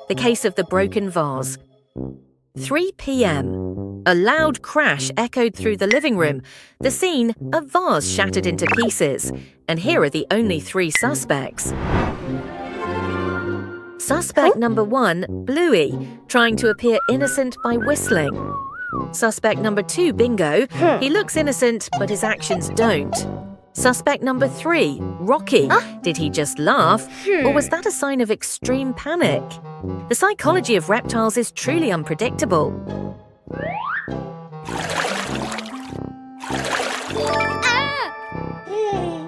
The case of the broken vase. 3 p.m. A loud crash echoed through the living room. The scene, a vase shattered into pieces. And here are the only 3 suspects. Suspect number 1, Bluey, trying to appear innocent by whistling. Suspect number 2, Bingo. He looks innocent, but his actions don't. Suspect number 3, Rocky. Did he just laugh? Or was that a sign of extreme panic? The psychology of reptiles is truly unpredictable.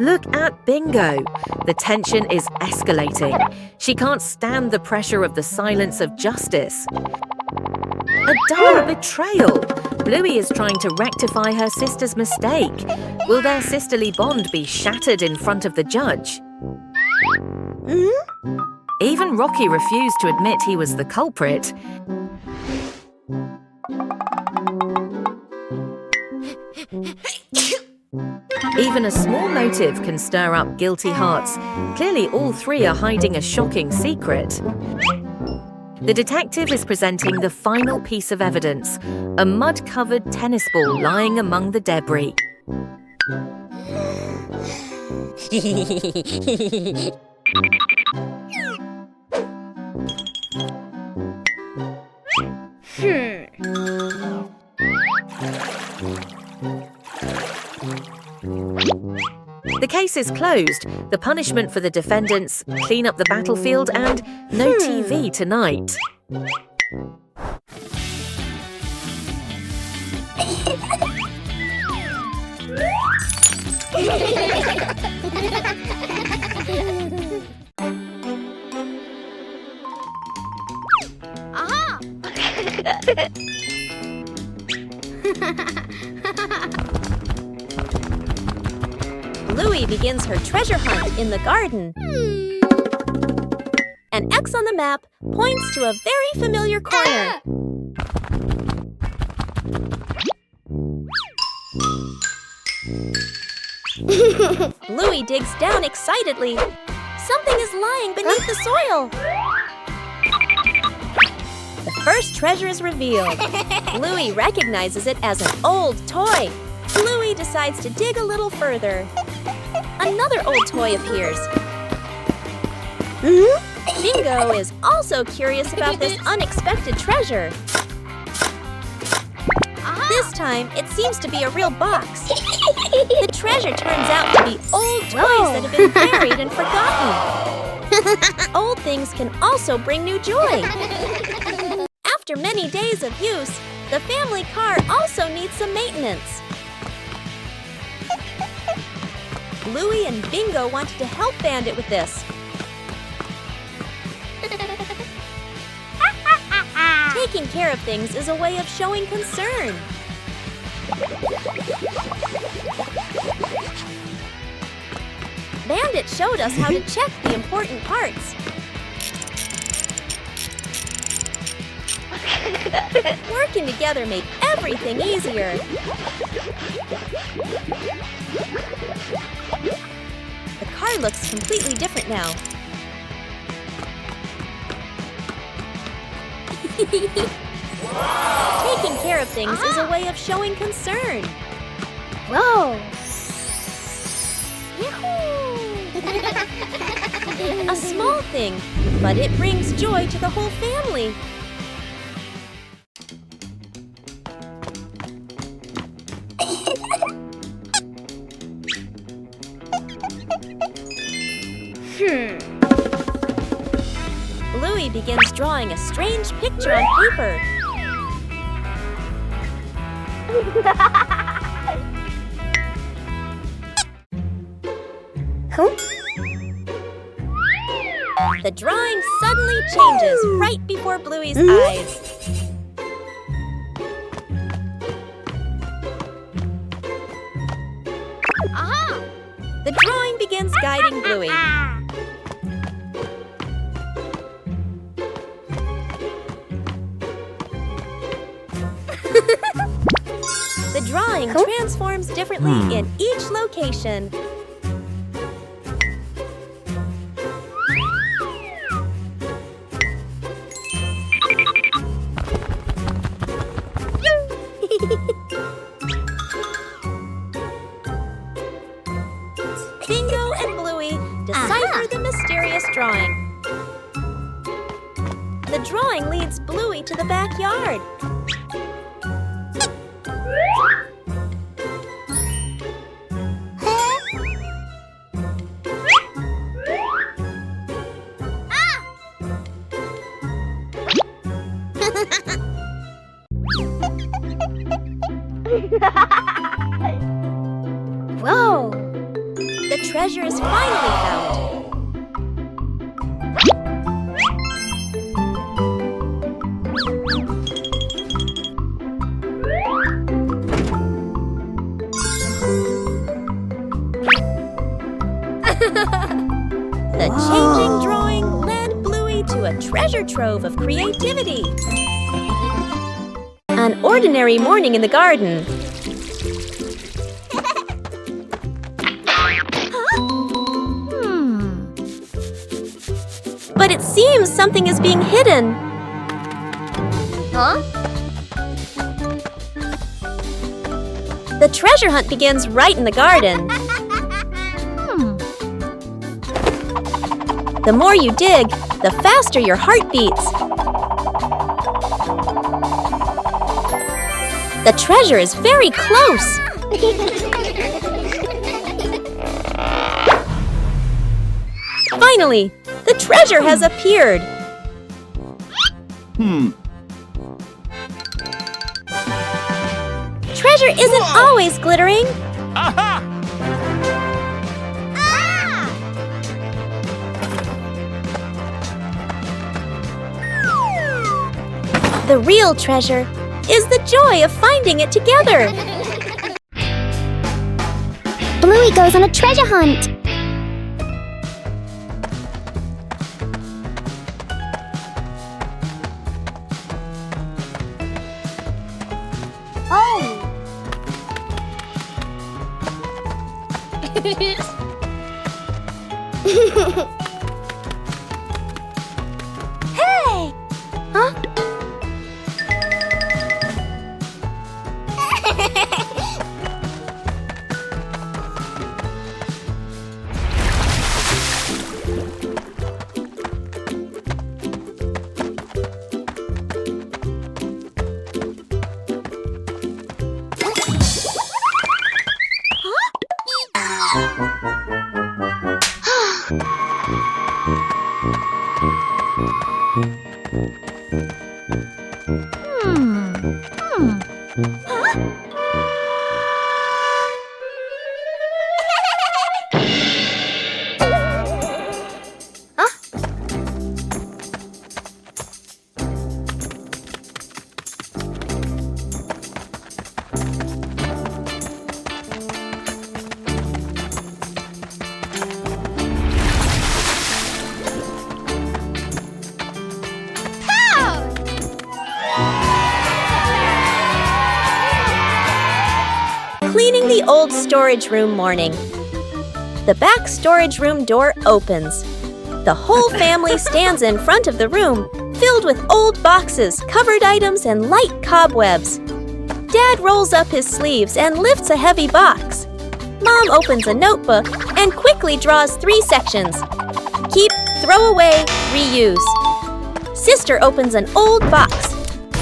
Look at Bingo. The tension is escalating. She can't stand the pressure of the silence of justice. A double betrayal. Bluey is trying to rectify her sister's mistake. Will their sisterly bond be shattered in front of the judge? Even Rocky refused to admit he was the culprit. Even a small motive can stir up guilty hearts. Clearly, all 3 are hiding a shocking secret. The detective is presenting the final piece of evidence, a mud-covered tennis ball lying among the debris. The case is closed. The punishment for the defendants: clean up the battlefield and no TV tonight. Bluey begins her treasure hunt in the garden. An X on the map points to a very familiar corner. Bluey digs down excitedly. Something is lying beneath the soil. The first treasure is revealed. Bluey recognizes it as an old toy. Bluey decides to dig a little further. Another old toy appears. Bingo is also curious about this unexpected treasure. This time, it seems to be a real box. The treasure turns out to be old toys that have been buried and forgotten. Old things can also bring new joy. After many days of use, the family car also needs some maintenance. Bluey and Bingo wanted to help Bandit with this. Taking care of things is a way of showing concern. Bandit showed us how to check the important parts. Working together made everything easier. The car looks completely different now. Taking care of things is a way of showing concern. Whoa! A small thing, but it brings joy to the whole family. Bluey begins drawing a strange picture on paper. The drawing suddenly changes right before Bluey's eyes. The drawing begins guiding Bluey. The drawing transforms differently in each location. the mysterious drawing. The drawing leads Bluey to the backyard. Whoa! The treasure is finally found. The changing drawing led Bluey to a treasure trove of creativity. An ordinary morning in the garden. But it seems something is being hidden. Huh? The treasure hunt begins right in the garden. The more you dig, the faster your heart beats. The treasure is very close. Finally, the treasure has appeared. Treasure isn't always glittering. The real treasure is the joy of finding it together. Bluey goes on a treasure hunt. Oh! Hey! Huh? Cleaning the old storage room morning. The back storage room door opens. The whole family stands in front of the room, filled with old boxes, covered items, and light cobwebs. Dad rolls up his sleeves and lifts a heavy box. Mom opens a notebook and quickly draws 3 sections. Keep, throw away, reuse. Sister opens an old box.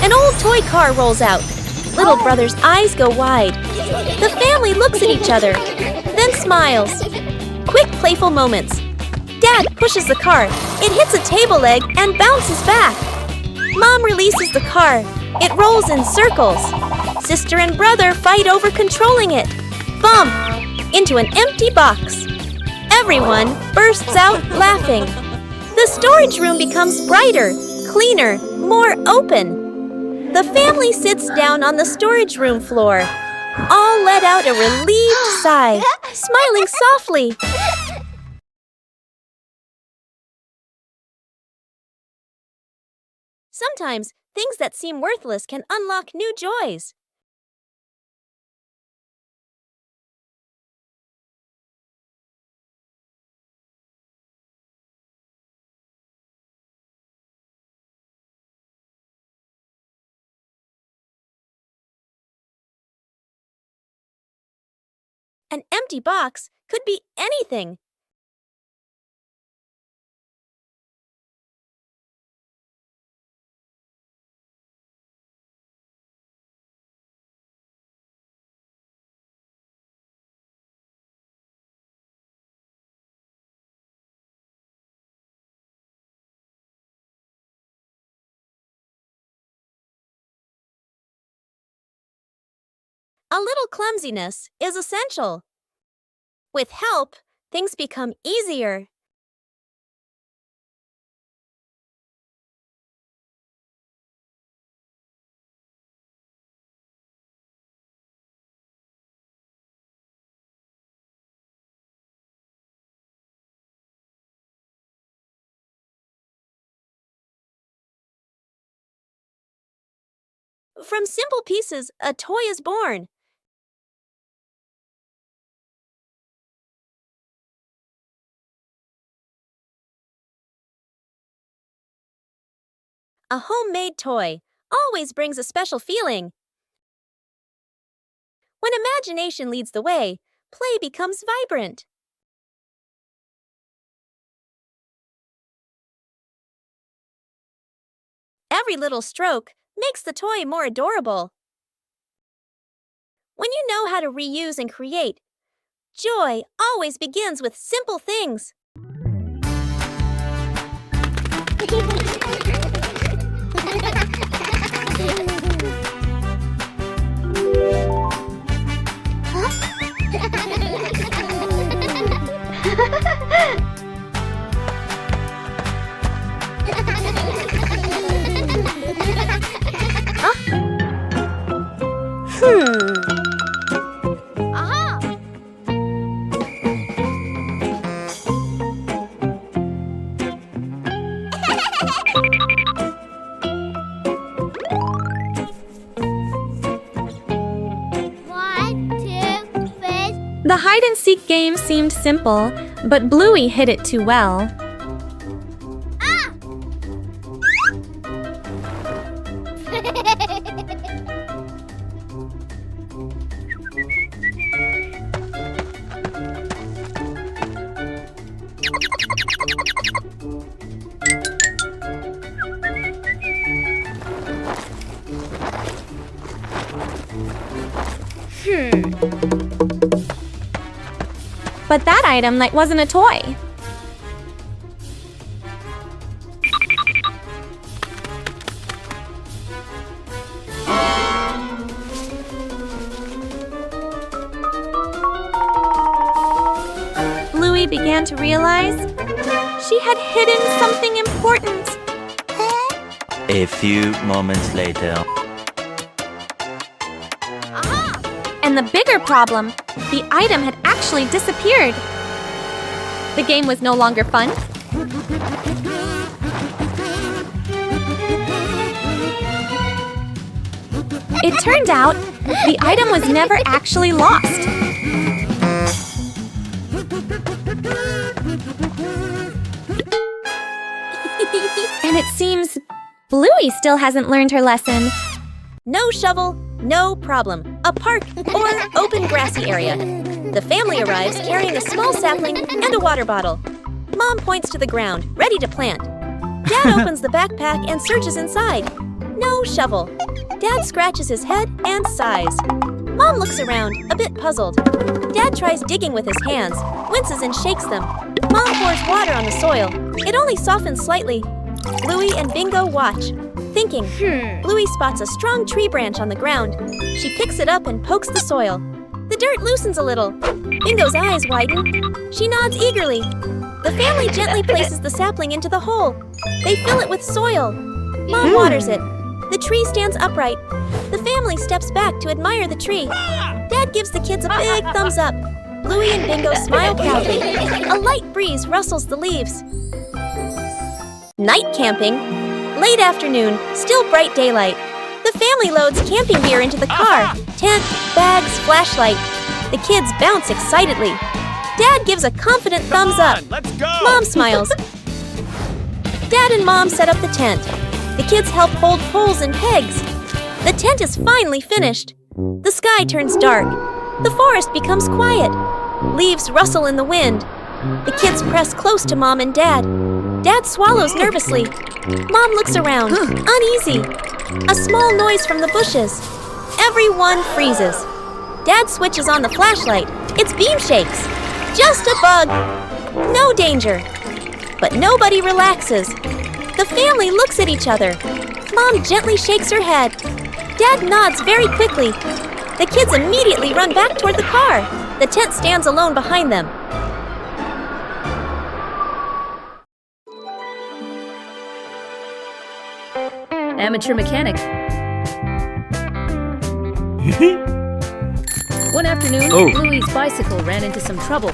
An old toy car rolls out. Little brother's eyes go wide. The family looks at each other, then smiles. Quick, playful moments. Dad pushes the car. It hits a table leg and bounces back. Mom releases the car. It rolls in circles. Sister and brother fight over controlling it. Bump! Into an empty box. Everyone bursts out laughing. The storage room becomes brighter, cleaner, more open. The family sits down on the storage room floor. All let out a relieved sigh, smiling softly. Sometimes, things that seem worthless can unlock new joys. An empty box could be anything. A little clumsiness is essential. With help, things become easier. From simple pieces, a toy is born. A homemade toy always brings a special feeling. When imagination leads the way, play becomes vibrant. Every little stroke makes the toy more adorable. When you know how to reuse and create, joy always begins with simple things. The hide-and-seek game seemed simple, but Bluey hid it too well. But that item wasn't a toy. Bluey began to realize she had hidden something important. A few moments later. And the bigger problem, the item had actually disappeared. The game was no longer fun. It turned out the item was never actually lost. And it seems Bluey still hasn't learned her lesson. No shovel, no problem. A park or open grassy area. The family arrives carrying a small sapling and a water bottle. Mom points to the ground, ready to plant. Dad opens the backpack and searches inside. No shovel. Dad scratches his head and sighs. Mom looks around, a bit puzzled. Dad tries digging with his hands, winces and shakes them. Mom pours water on the soil. It only softens slightly. Bluey and Bingo watch, thinking. Bluey spots a strong tree branch on the ground. She picks it up and pokes the soil. The dirt loosens a little. Bingo's eyes widen. She nods eagerly. The family gently places the sapling into the hole. They fill it with soil. Mom waters it. The tree stands upright. The family steps back to admire the tree. Dad gives the kids a big thumbs up. Bluey and Bingo smile proudly. A light breeze rustles the leaves. Night camping. Late afternoon, still bright daylight. The family loads camping gear into the car. Tent, bags, flashlight. The kids bounce excitedly. Dad gives a confident thumbs up. Let's go! Mom smiles. Dad and Mom set up the tent. The kids help hold poles and pegs. The tent is finally finished. The sky turns dark. The forest becomes quiet. Leaves rustle in the wind. The kids press close to Mom and Dad. Dad swallows nervously. Mom looks around, uneasy. A small noise from the bushes. Everyone freezes. Dad switches on the flashlight. Its beam shakes. Just a bug. No danger. But nobody relaxes. The family looks at each other. Mom gently shakes her head. Dad nods very quickly. The kids immediately run back toward the car. The tent stands alone behind them. Amateur mechanic. One afternoon, Bluey's bicycle ran into some trouble.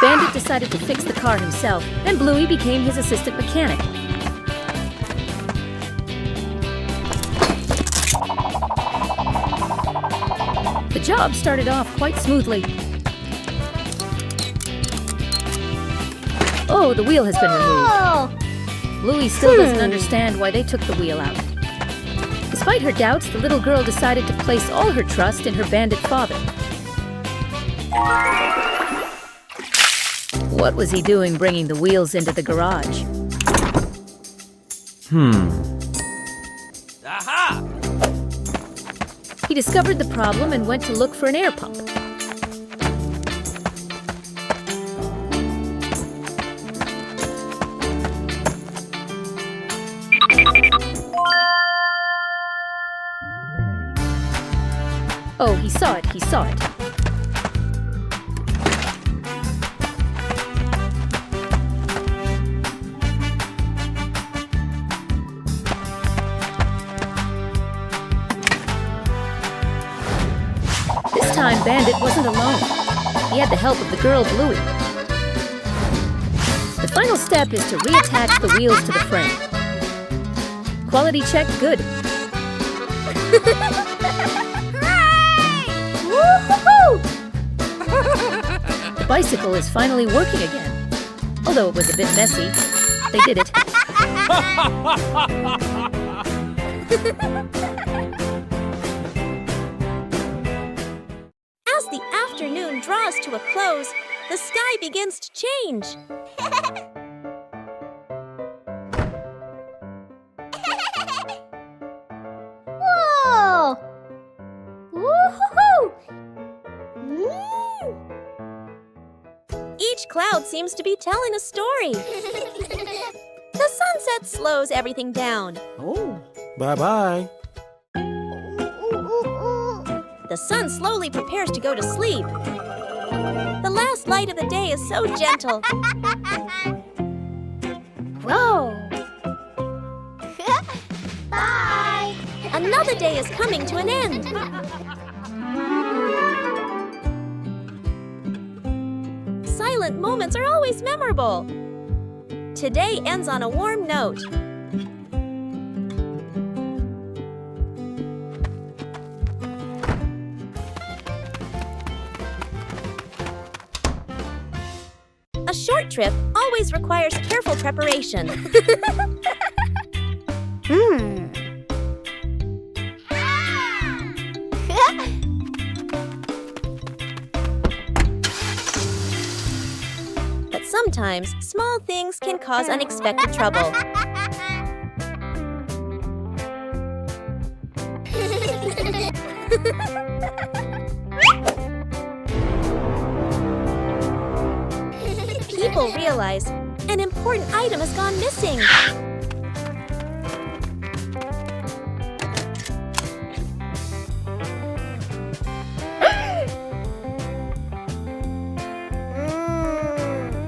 Bandit decided to fix the car himself, and Bluey became his assistant mechanic. The job started off quite smoothly. Oh, the wheel has been removed. Bluey still doesn't understand why they took the wheel out. Despite her doubts, the little girl decided to place all her trust in her bandit father. What was he doing bringing the wheels into the garage? Aha! He discovered the problem and went to look for an air pump. Oh, he saw it, he saw it. This time, Bandit wasn't alone. He had the help of the girl, Bluey. The final step is to reattach the wheels to the frame. Quality check, good. The bicycle is finally working again. Although it was a bit messy, they did it. As the afternoon draws to a close, the sky begins to change. Whoa! Woo-hoo-hoo! Each cloud seems to be telling a story. The sunset slows everything down. Bye-bye. The sun slowly prepares to go to sleep. The last light of the day is so gentle. Whoa! Bye! Another day is coming to an end. Silent moments are always memorable. Today ends on a warm note. A short trip always requires careful preparation. But sometimes, small things can cause unexpected trouble. People realize an important item has gone missing.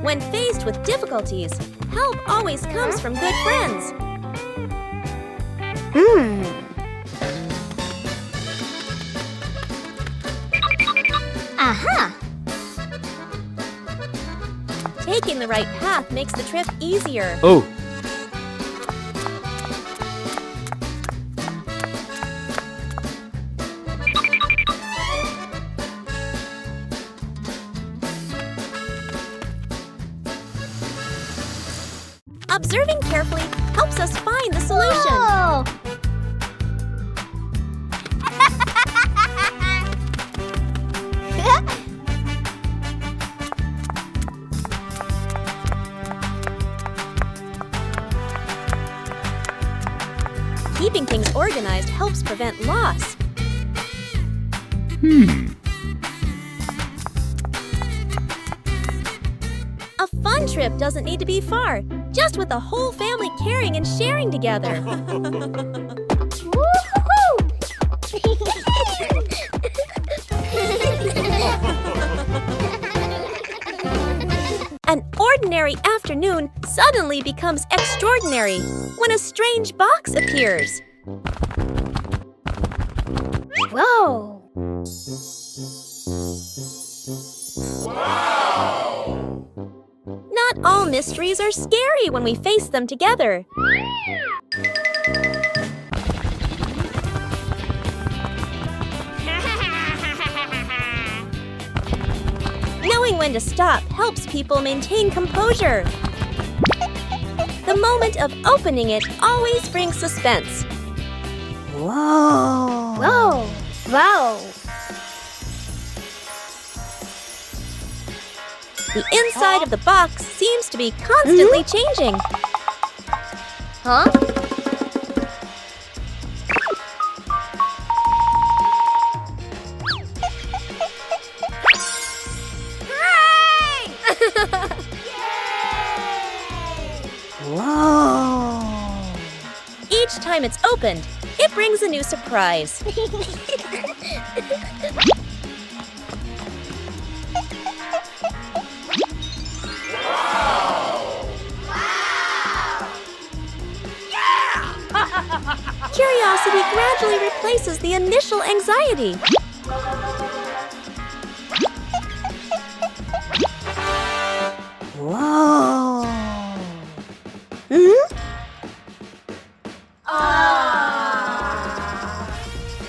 When faced with difficulties, help always comes from good friends. Aha! Taking the right path makes the trip easier. Oh. Observing carefully helps us find the solution. Whoa! Keeping things organized helps prevent loss. fun trip doesn't need to be far, just with the whole family caring and sharing together. An ordinary afternoon suddenly becomes extraordinary when a strange box appears. Whoa! Not all mysteries are scary when we face them together. Knowing when to stop helps people maintain composure. The moment of opening it always brings suspense. Whoa! Whoa! Wow! The inside of the box seems to be constantly changing. Huh? Whoa! Each time it's opened, it brings a new surprise. Curiosity gradually replaces the initial anxiety. Whoa!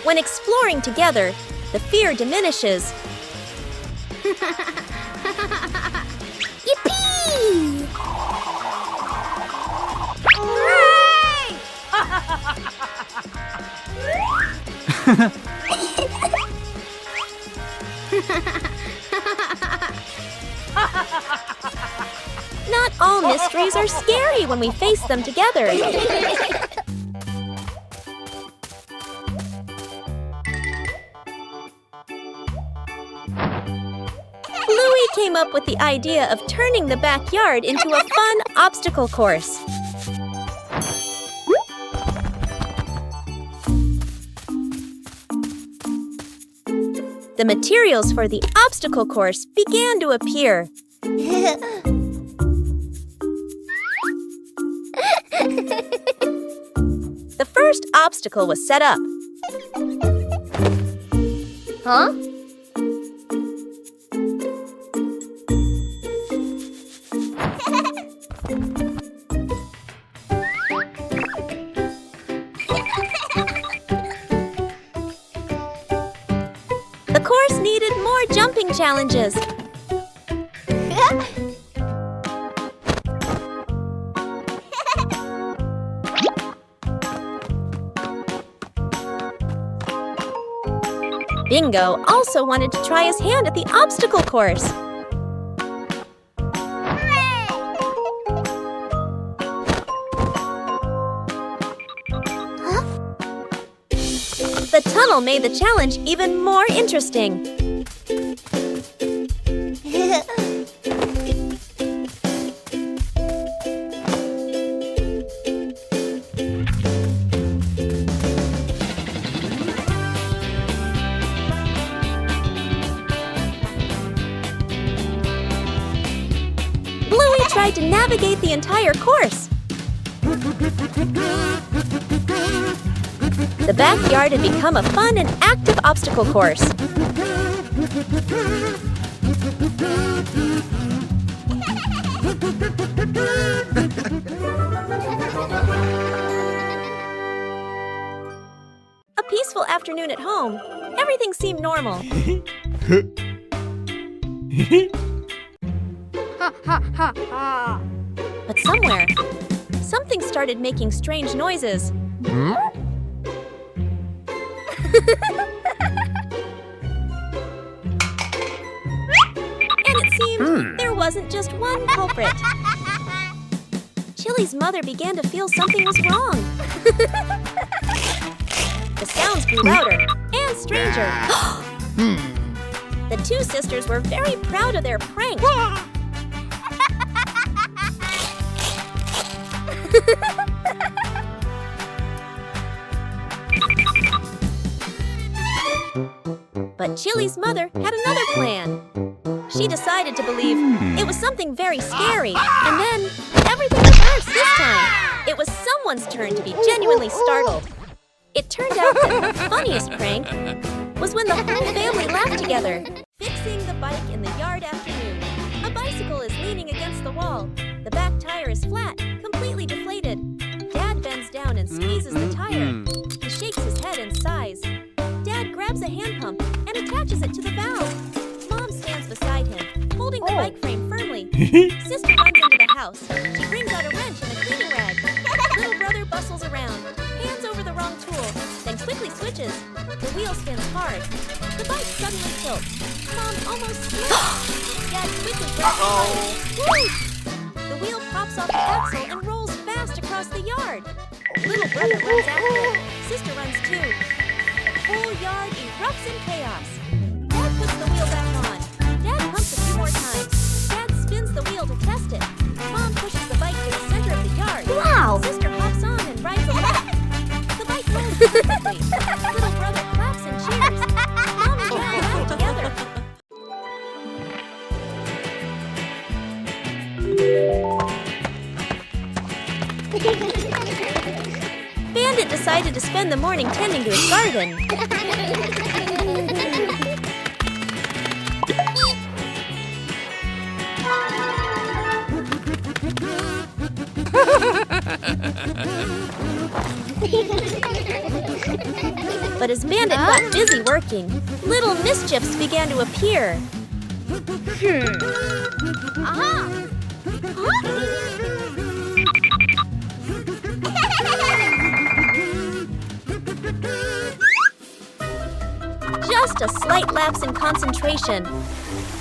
When exploring together, the fear diminishes. Yippee! Not all mysteries are scary when we face them together. Bluey came up with the idea of turning the backyard into a fun obstacle course. The materials for the obstacle course began to appear. The first obstacle was set up. Huh? The course needed more jumping challenges. Bingo also wanted to try his hand at the obstacle course. The tunnel made the challenge even more interesting. Bluey tried to navigate the entire course. The backyard had become a fun and active obstacle course. A peaceful afternoon at home. Everything seemed normal. But somewhere, something started making strange noises. And it seemed there wasn't just one culprit. Chili's mother began to feel something was wrong. The sounds grew louder and stranger. The two sisters were very proud of their prank. But Chili's mother had another plan. She decided to believe it was something very scary, and then everything reversed this time. It was someone's turn to be genuinely startled. It turned out that the funniest prank was when the whole family laughed together. Fixing the bike in the yard afternoon. A bicycle is leaning against the wall. The back tire is flat, completely deflated. Dad bends down and squeezes the tire. He shakes his head and sighs. Dad grabs a hand pump and attaches it to the valve. Mom stands beside him, holding the bike frame firmly. Sister runs into the house. She brings out a wrench and a cleaning rag. Little brother bustles around, hands over the wrong tool, then quickly switches. The wheel spins hard. The bike suddenly tilts. Mom almost slips. Dad quickly grabs the bike. The wheel pops off the axle and rolls fast across the yard. Little brother runs after it. Sister runs too. The whole yard erupts in chaos. Dad puts the wheel back on. Dad pumps a few more times. Dad spins the wheel to test it. Mom pushes the bike to the center of the yard. Wow! Sister hops on and rides a left. The bike rolls perfectly. Little brother claps and cheers. Mom and Dad laugh together. Bandit decided to spend the morning tending to his garden. But as Bandit got busy working, little mischiefs began to appear. Just a slight lapse in concentration,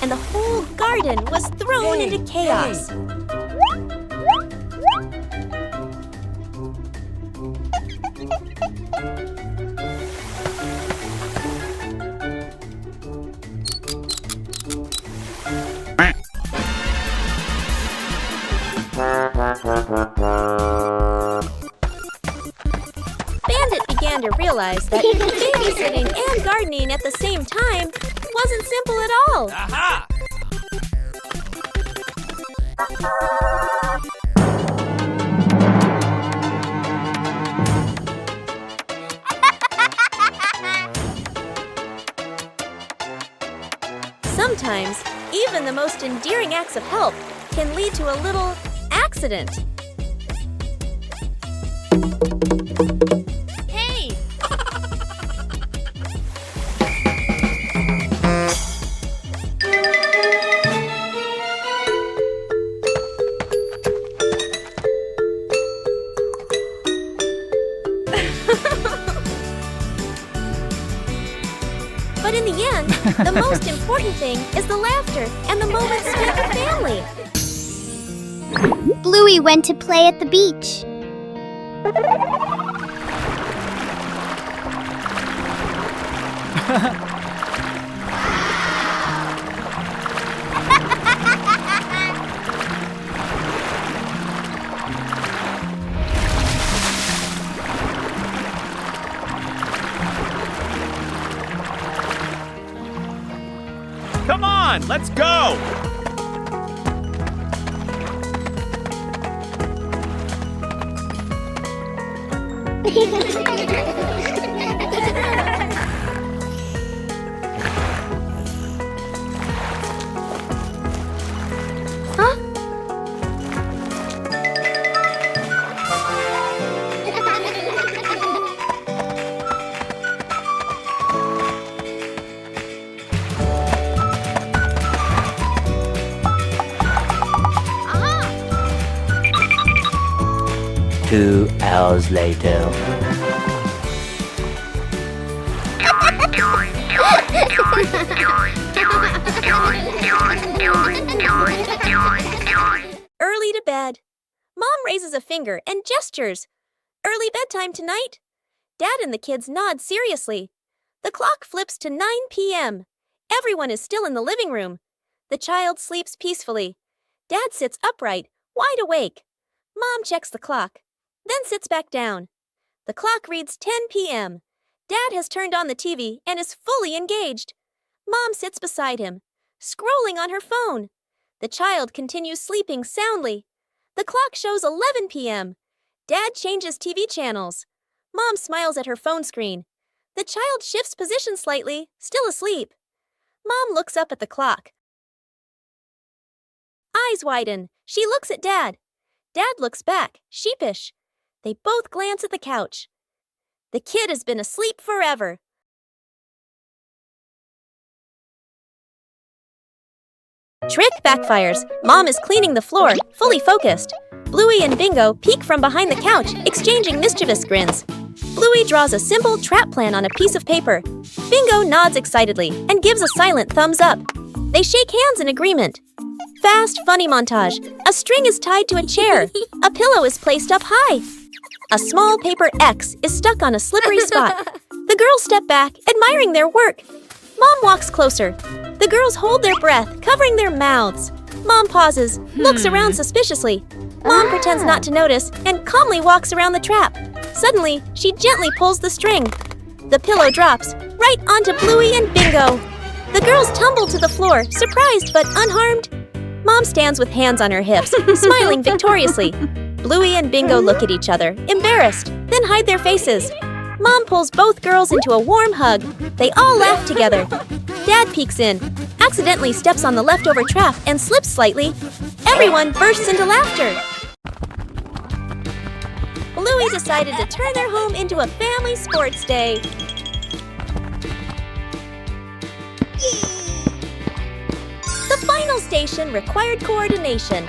and the whole garden was thrown into chaos. Bandit began to realize that babysitting and gardening at the same time wasn't simple at all. Aha! Sometimes, even the most endearing acts of help can lead to a little accident. Hey! But in the end, the most important thing is the laughter and the moments spent with family. Bluey went to play at the beach. Come on, let's go! Two hours later. Early to bed. Mom raises a finger and gestures. Early bedtime tonight. Dad and the kids nod seriously. The clock flips to 9 p.m. Everyone is still in the living room. The child sleeps peacefully. Dad sits upright, wide awake. Mom checks the clock. then sits back down. The clock reads 10 p.m. Dad has turned on the TV and is fully engaged. Mom sits beside him, scrolling on her phone. The child continues sleeping soundly. The clock shows 11 p.m. Dad changes TV channels. Mom smiles at her phone screen. The child shifts position slightly, still asleep. Mom looks up at the clock. Eyes widen. She looks at Dad. Dad looks back, sheepish. They both glance at the couch. The kid has been asleep forever. Trick backfires. Mom is cleaning the floor, fully focused. Bluey and Bingo peek from behind the couch, exchanging mischievous grins. Bluey draws a simple trap plan on a piece of paper. Bingo nods excitedly and gives a silent thumbs up. They shake hands in agreement. Fast, funny montage. A string is tied to a chair. A pillow is placed up high. A small paper X is stuck on a slippery spot. The girls step back, admiring their work. Mom walks closer. The girls hold their breath, covering their mouths. Mom pauses, looks around suspiciously. Mom pretends not to notice and calmly walks around the trap. Suddenly, she gently pulls the string. The pillow drops, right onto Bluey and Bingo. The girls tumble to the floor, surprised but unharmed. Mom stands with hands on her hips, smiling victoriously. Bluey and Bingo look at each other, embarrassed, then hide their faces. Mom pulls both girls into a warm hug. They all laugh together. Dad peeks in, accidentally steps on the leftover trap and slips slightly. Everyone bursts into laughter. Bluey decided to turn their home into a family sports day. The final station required coordination.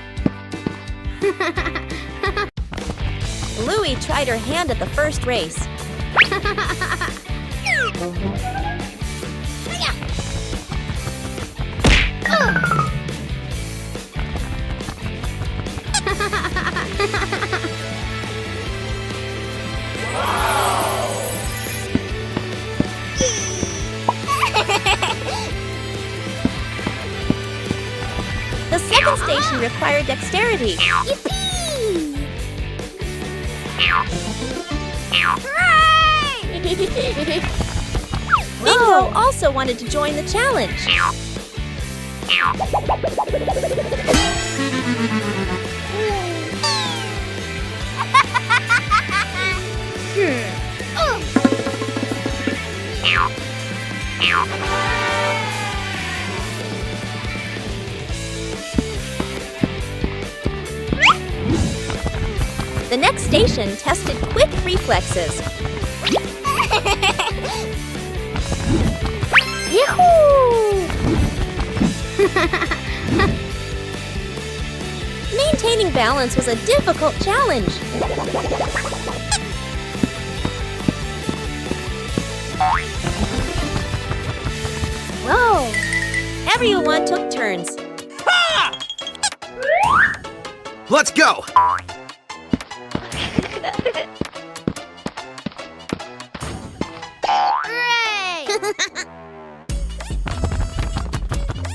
Bluey tried her hand at the first race. The second station required dexterity. Bingo also wanted to join the challenge. The next station tested quick reflexes. Maintaining balance was a difficult challenge. Whoa! Everyone took turns. Let's go!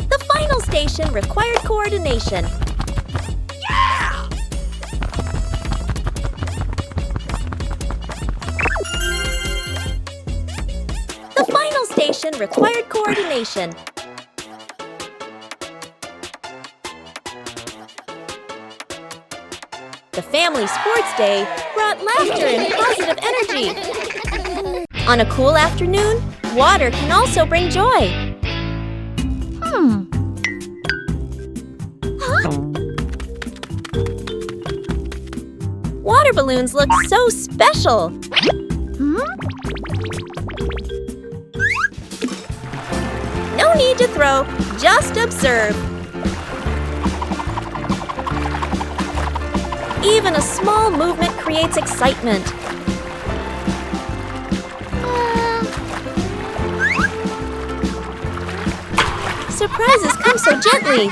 The final station required coordination. Yeah! The final station required coordination. The family sports day brought laughter and positive energy. On a cool afternoon, water can also bring joy. Water balloons look so special. No need to throw, just observe. Even a small movement creates excitement. Surprises come so gently.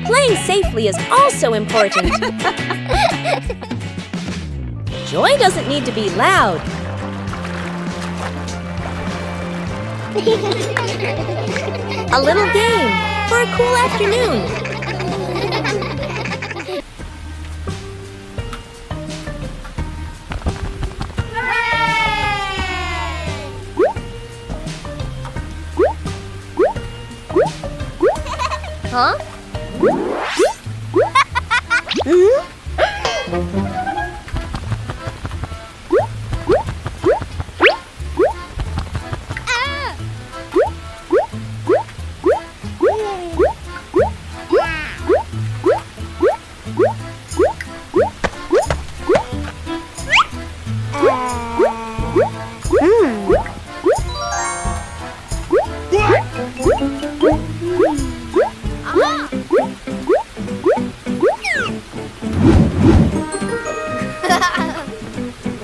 Playing safely is also important. Joy doesn't need to be loud. A little game. for a cool afternoon. Huh?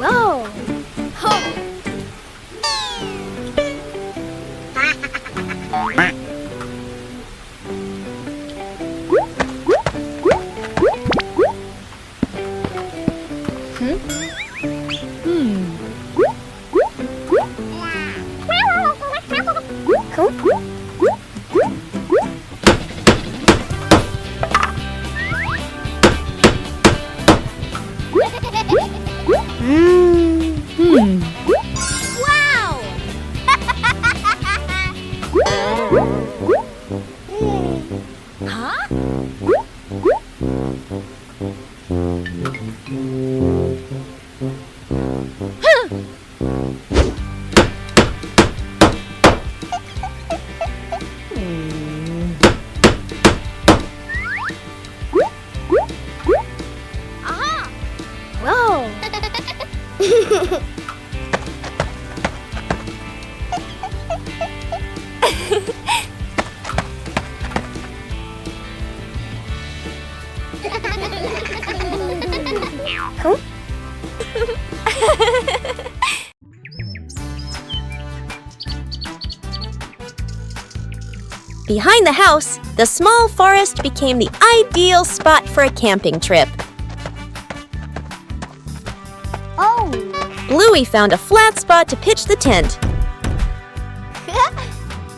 Whoa. Wow! Whoa. Behind the house, the small forest became the ideal spot for a camping trip. Oh. Bluey found a flat spot to pitch the tent.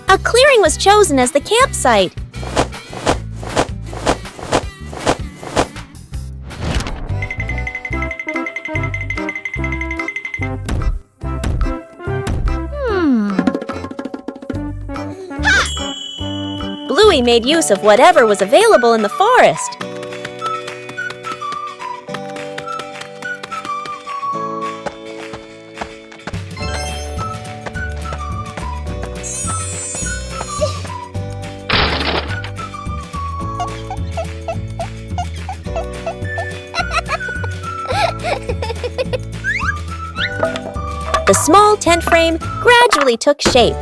A clearing was chosen as the campsite. Bluey made use of whatever was available in the forest. The small tent frame gradually took shape.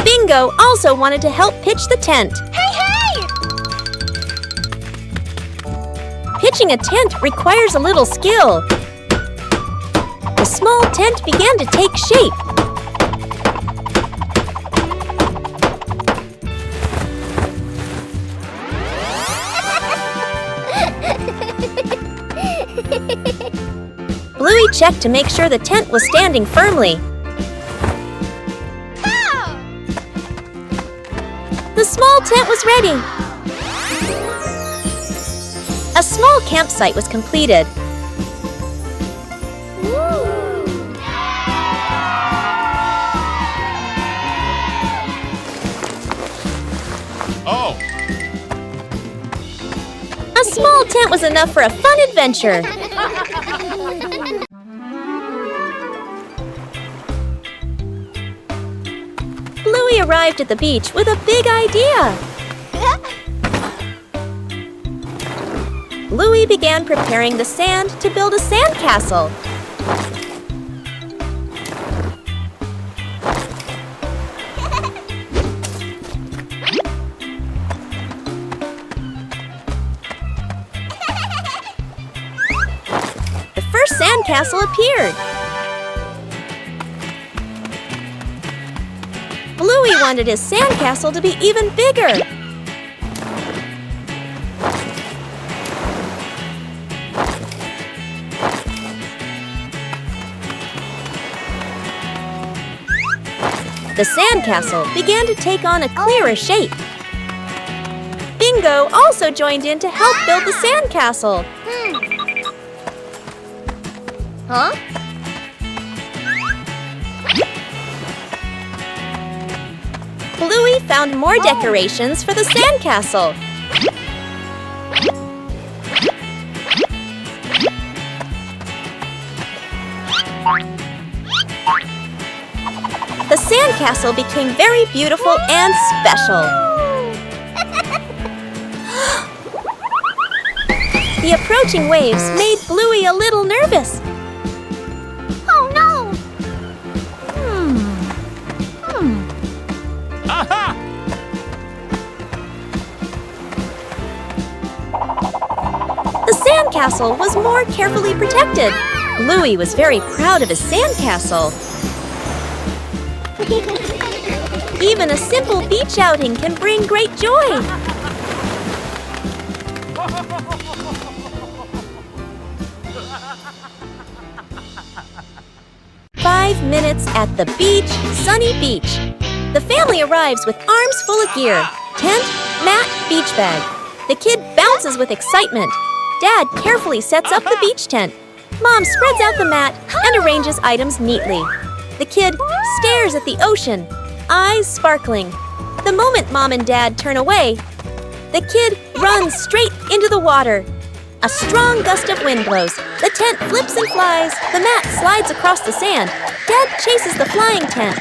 Bingo also wanted to help pitch the tent. Pitching a tent requires a little skill. The small tent began to take shape. Bluey checked to make sure the tent was standing firmly. The small tent was ready. A small campsite was completed. Oh! A small tent was enough for a fun adventure. Bluey arrived at the beach with a big idea. Bluey began preparing the sand to build a sandcastle. The first sandcastle appeared. Bluey wanted his sandcastle to be even bigger. The sandcastle began to take on a clearer shape. Bingo also joined in to help build the sandcastle. Huh? Bluey found more decorations for the sandcastle. The sandcastle became very beautiful and special. The approaching waves made Bluey a little nervous. Oh no! The sandcastle was more carefully protected. Bluey was very proud of his sandcastle. Even a simple beach outing can bring great joy. "5 minutes at the beach, sunny beach." The family arrives with arms full of gear. Tent, mat, beach bag. The kid bounces with excitement. Dad carefully sets up the beach tent. Mom spreads out the mat and arranges items neatly. The kid stares at the ocean, eyes sparkling. The moment Mom and Dad turn away, the kid runs straight into the water. A strong gust of wind blows. The tent flips and flies. The mat slides across the sand. Dad chases the flying tent.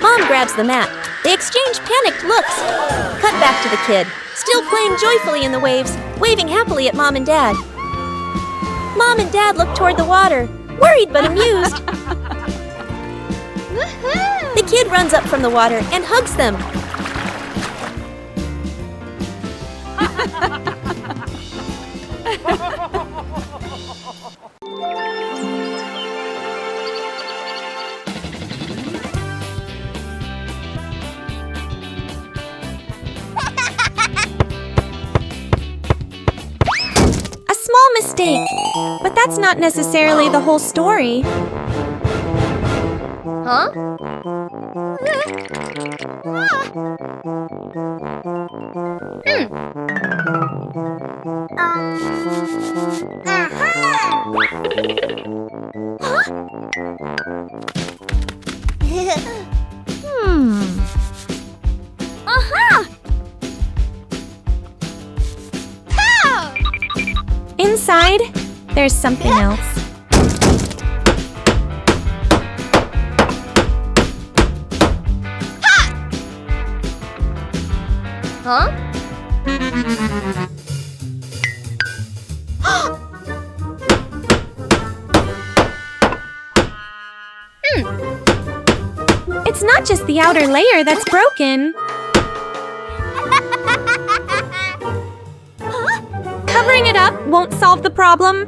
Mom grabs the mat. They exchange panicked looks. Cut back to the kid, still playing joyfully in the waves, waving happily at Mom and Dad. Mom and Dad look toward the water, worried but amused. The kid runs up from the water and hugs them. A small mistake, but that's not necessarily the whole story. Huh? Inside, there's something else. Huh? It's not just the outer layer that's broken. Covering it up won't solve the problem.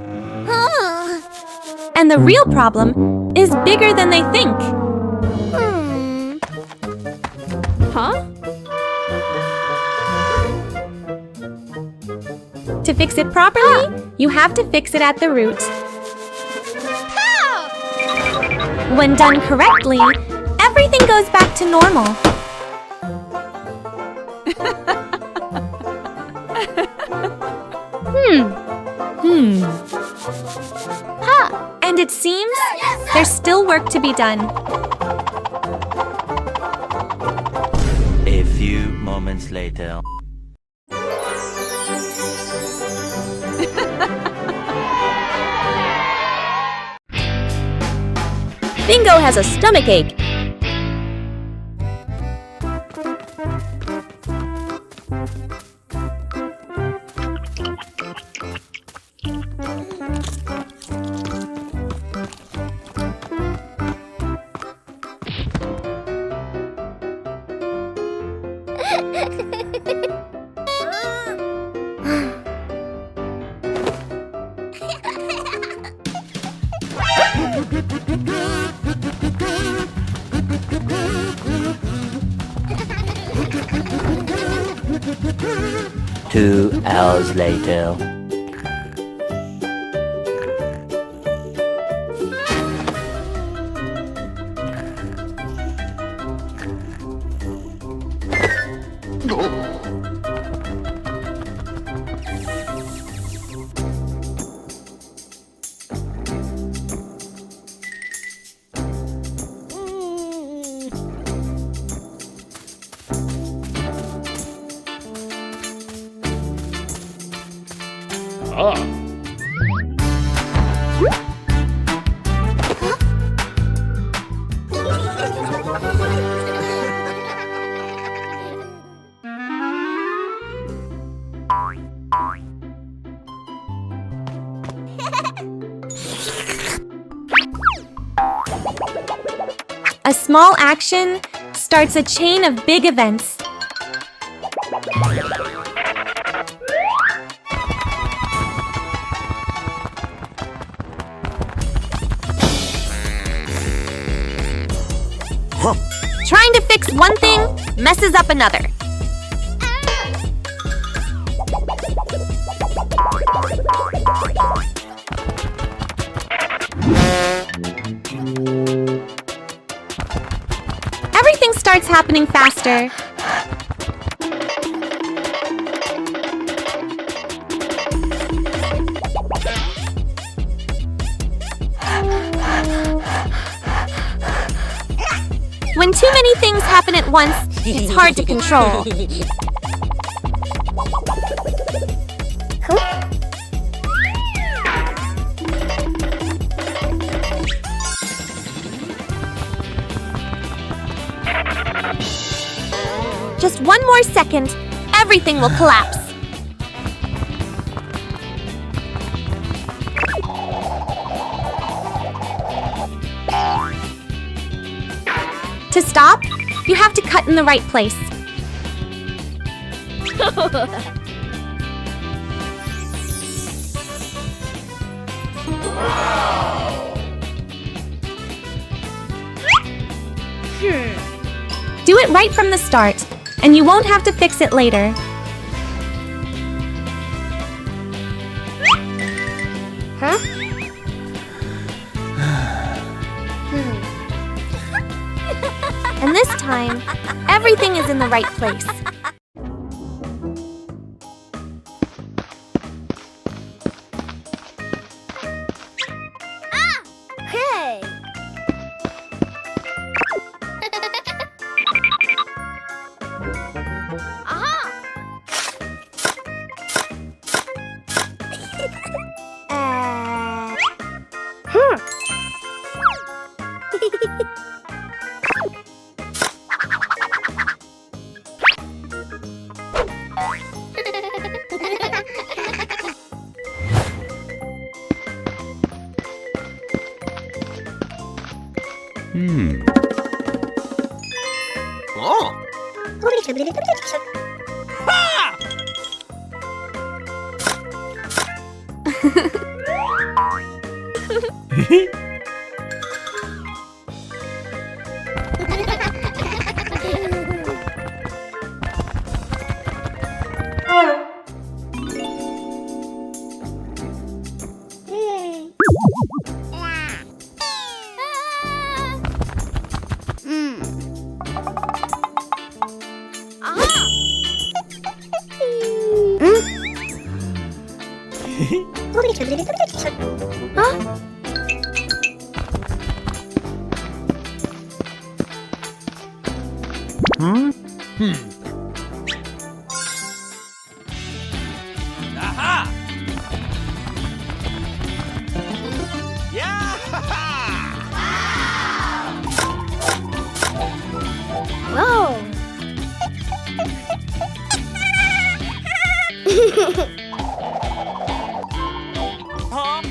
And the real problem is bigger than they think. Huh? To fix it properly, you have to fix it at the root. When done correctly, everything goes back to normal. And it seems there's still work to be done. A few moments later. Bingo has a stomachache. Two hours later. A small action starts a chain of big events. Trying to fix one thing messes up another. Everything starts happening faster. When too many things happen at once, it's hard to control. Just one more second, everything will collapse. To stop, you have to cut in the right place. Do it right from the start, and you won't have to fix it later. And this time, everything is in the right place. Hey! Oh. Aha! Yeah! Whoa! Huh?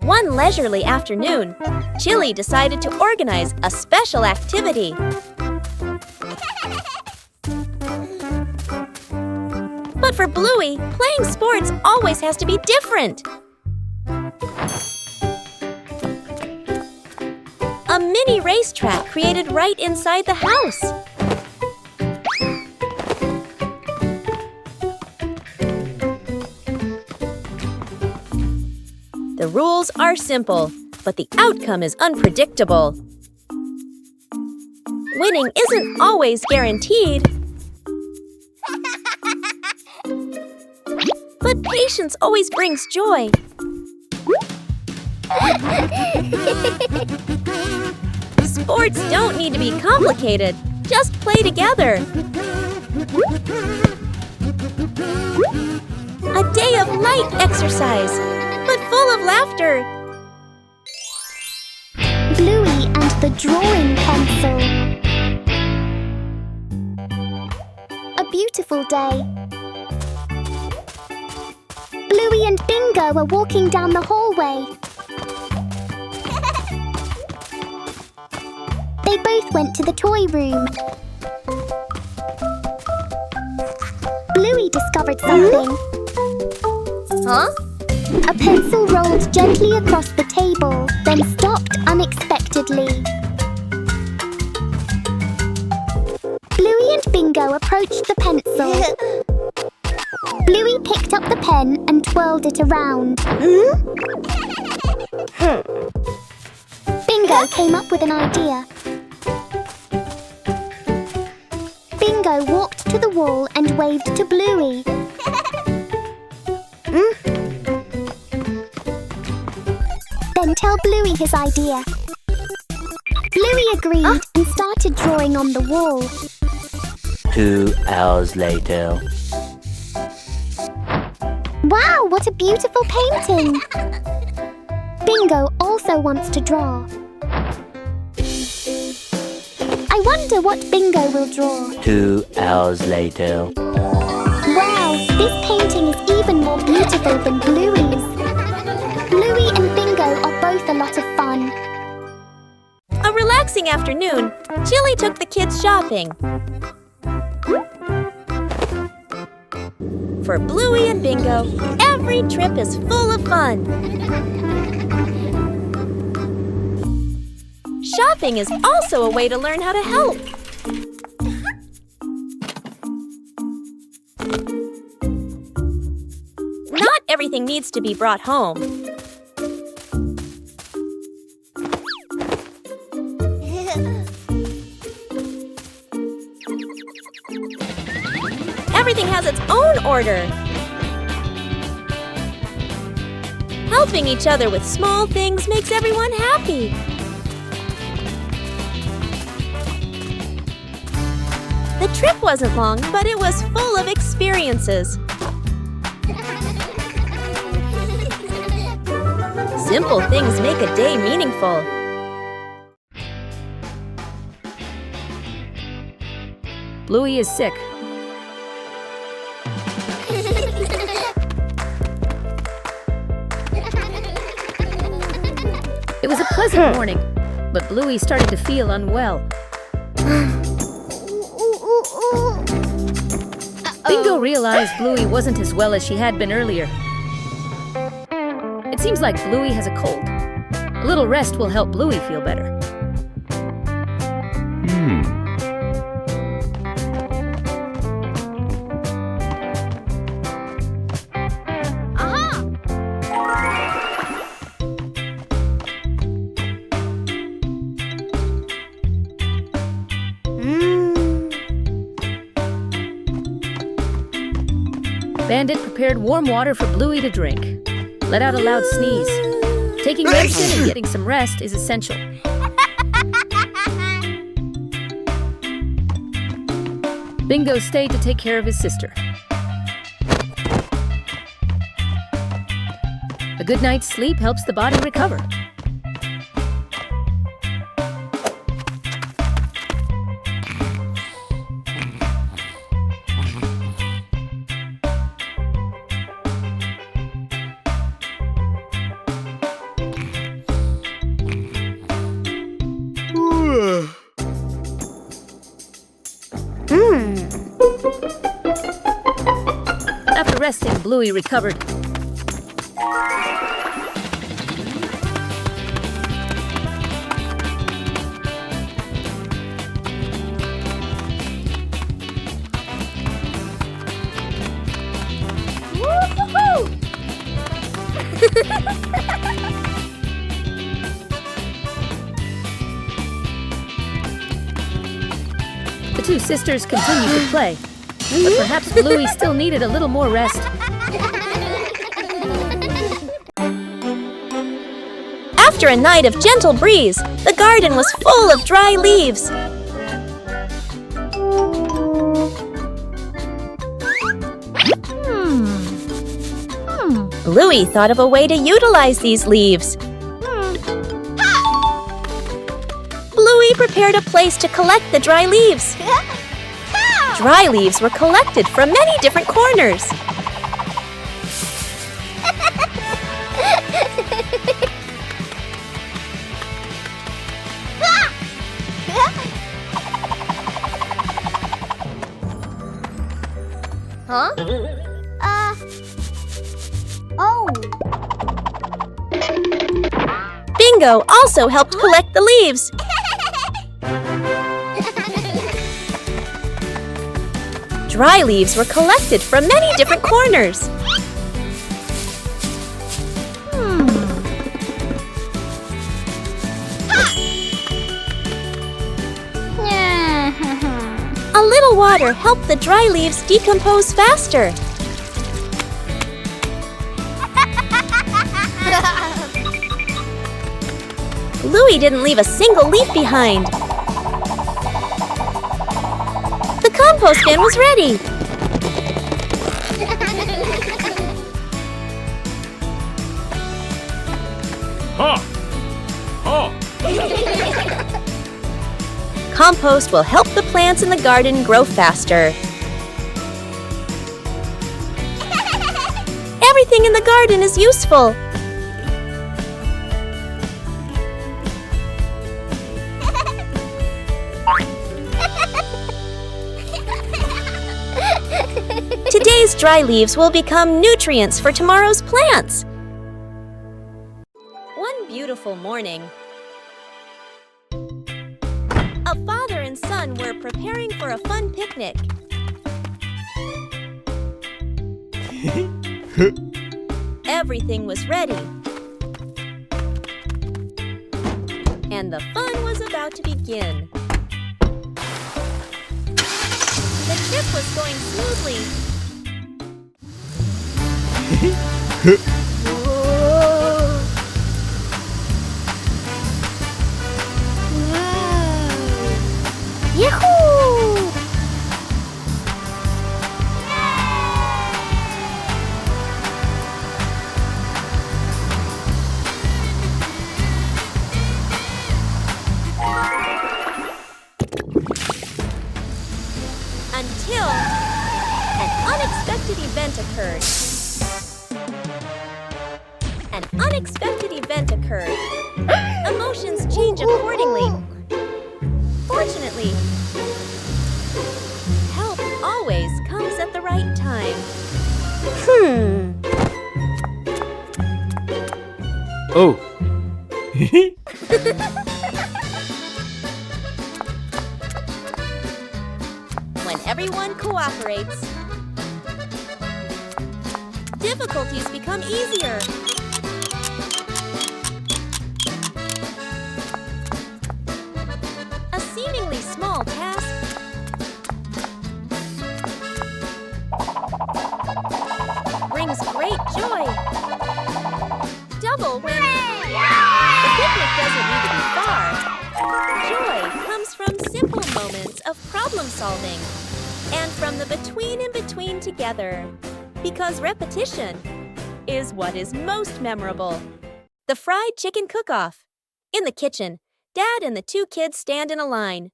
One leisurely afternoon, Chili decided to organize a special activity. But for Bluey, playing sports always has to be different. A mini racetrack created right inside the house. The rules are simple, but the outcome is unpredictable. Winning isn't always guaranteed. But patience always brings joy. Sports don't need to be complicated. Just play together. A day of light exercise, but full of laughter. Bluey and the drawing pencil. A beautiful day. Bluey and Bingo are walking down the hallway. They both went to the toy room. Bluey discovered something. Huh? A pencil rolled gently across the table, then stopped unexpectedly. Bluey and Bingo approached the pencil. Bluey picked up the pen and twirled it around. Bingo came up with an idea. Bingo walked to the wall and waved to Bluey. Then tell Bluey his idea. Bluey agreed and started drawing on the wall. 2 hours later. Wow, what a beautiful painting! Bingo also wants to draw. I wonder what Bingo will draw. 2 hours later. Wow, this painting is even more beautiful than Bluey's. Bluey and Bingo are both a lot of fun. A relaxing afternoon, Jilly took the kids shopping. For Bluey and Bingo, every trip is full of fun. Shopping is also a way to learn how to help. Not everything needs to be brought home. Everything has its own order. Helping each other with small things makes everyone happy. The trip wasn't long, but it was full of experiences. Simple things make a day meaningful. Bluey is sick. It was a pleasant morning, but Bluey started to feel unwell. Bingo realized Bluey wasn't as well as she had been earlier. It seems like Bluey has a cold. A little rest will help Bluey feel better. Bandit prepared warm water for Bluey to drink. Let out a loud sneeze. Taking medicine and getting some rest is essential. Bingo stayed to take care of his sister. A good night's sleep helps the body recover. After resting, Bluey recovered. The two sisters continued to play, but perhaps Bluey still needed a little more rest. After a night of gentle breeze, the garden was full of dry leaves. Bluey thought of a way to utilize these leaves. Bluey prepared a place to collect the dry leaves. Dry leaves were collected from many different corners. Huh? Oh. Bingo also helped collect the leaves. Dry leaves were collected from many different corners. A little water helped the dry leaves decompose faster. Bluey didn't leave a single leaf behind. The compost bin was ready. Huh. Huh. Compost will help the plants in the garden grow faster. Everything in the garden is useful. Today's dry leaves will become nutrients for tomorrow's plants. One beautiful morning, a father and son were preparing for a fun picnic. Everything was ready, and the fun was about to begin. The trip was going smoothly. Yahoo! Until an unexpected event occurred. An unexpected event occurred. Emotions change accordingly. Fortunately, help always comes at the right time. Oh. When everyone cooperates, difficulties become easier. A seemingly small task brings great joy. Double when the picnic doesn't need to be far. Joy comes from simple moments of problem solving and from the between and between together. Because repetition is what is most memorable. The fried chicken cook-off. In the kitchen, Dad and the two kids stand in a line.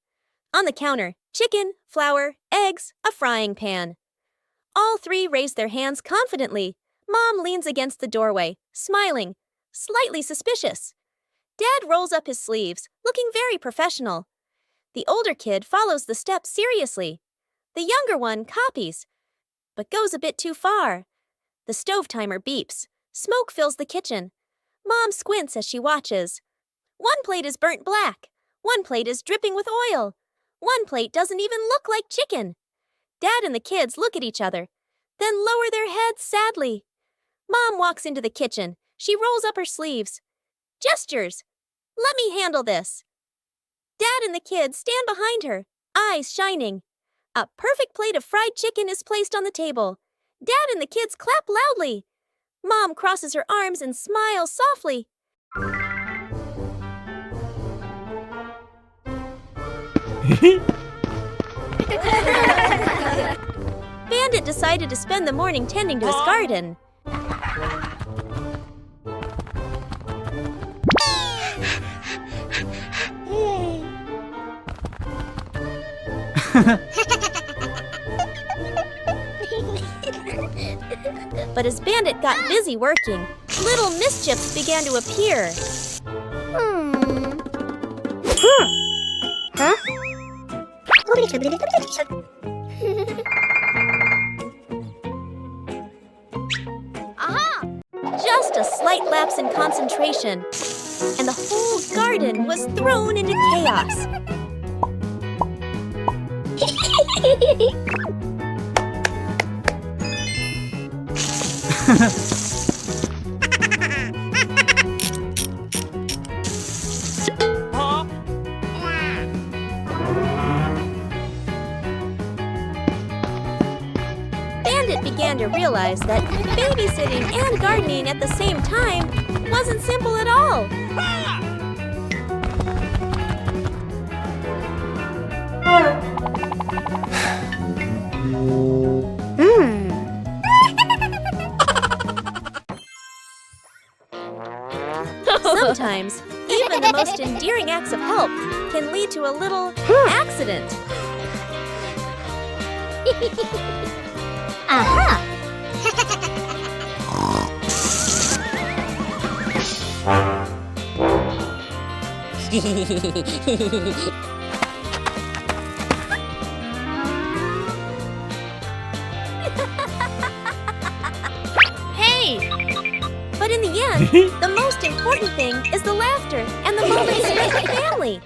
On the counter, chicken, flour, eggs, a frying pan. All three raise their hands confidently. Mom leans against the doorway, smiling, slightly suspicious. Dad rolls up his sleeves, looking very professional. The older kid follows the steps seriously. The younger one copies, but goes a bit too far. The stove timer beeps. Smoke fills the kitchen. Mom squints as she watches. One plate is burnt black. One plate is dripping with oil. One plate doesn't even look like chicken. Dad and the kids look at each other, then lower their heads sadly. Mom walks into the kitchen. She rolls up her sleeves. Gestures. Let me handle this. Dad and the kids stand behind her, eyes shining. A perfect plate of fried chicken is placed on the table. Dad and the kids clap loudly. Mom crosses her arms and smiles softly. Bandit decided to spend the morning tending to his garden. But as Bandit got busy working, little mischiefs began to appear. Just a slight lapse in concentration, and the whole garden was thrown into chaos. Bandit began to realize that babysitting and gardening at the same time wasn't simple at all. Sometimes, even the most endearing acts of help can lead to a little accident. Hey! But in the end, the most important thing is the laughter and the moments spent with family.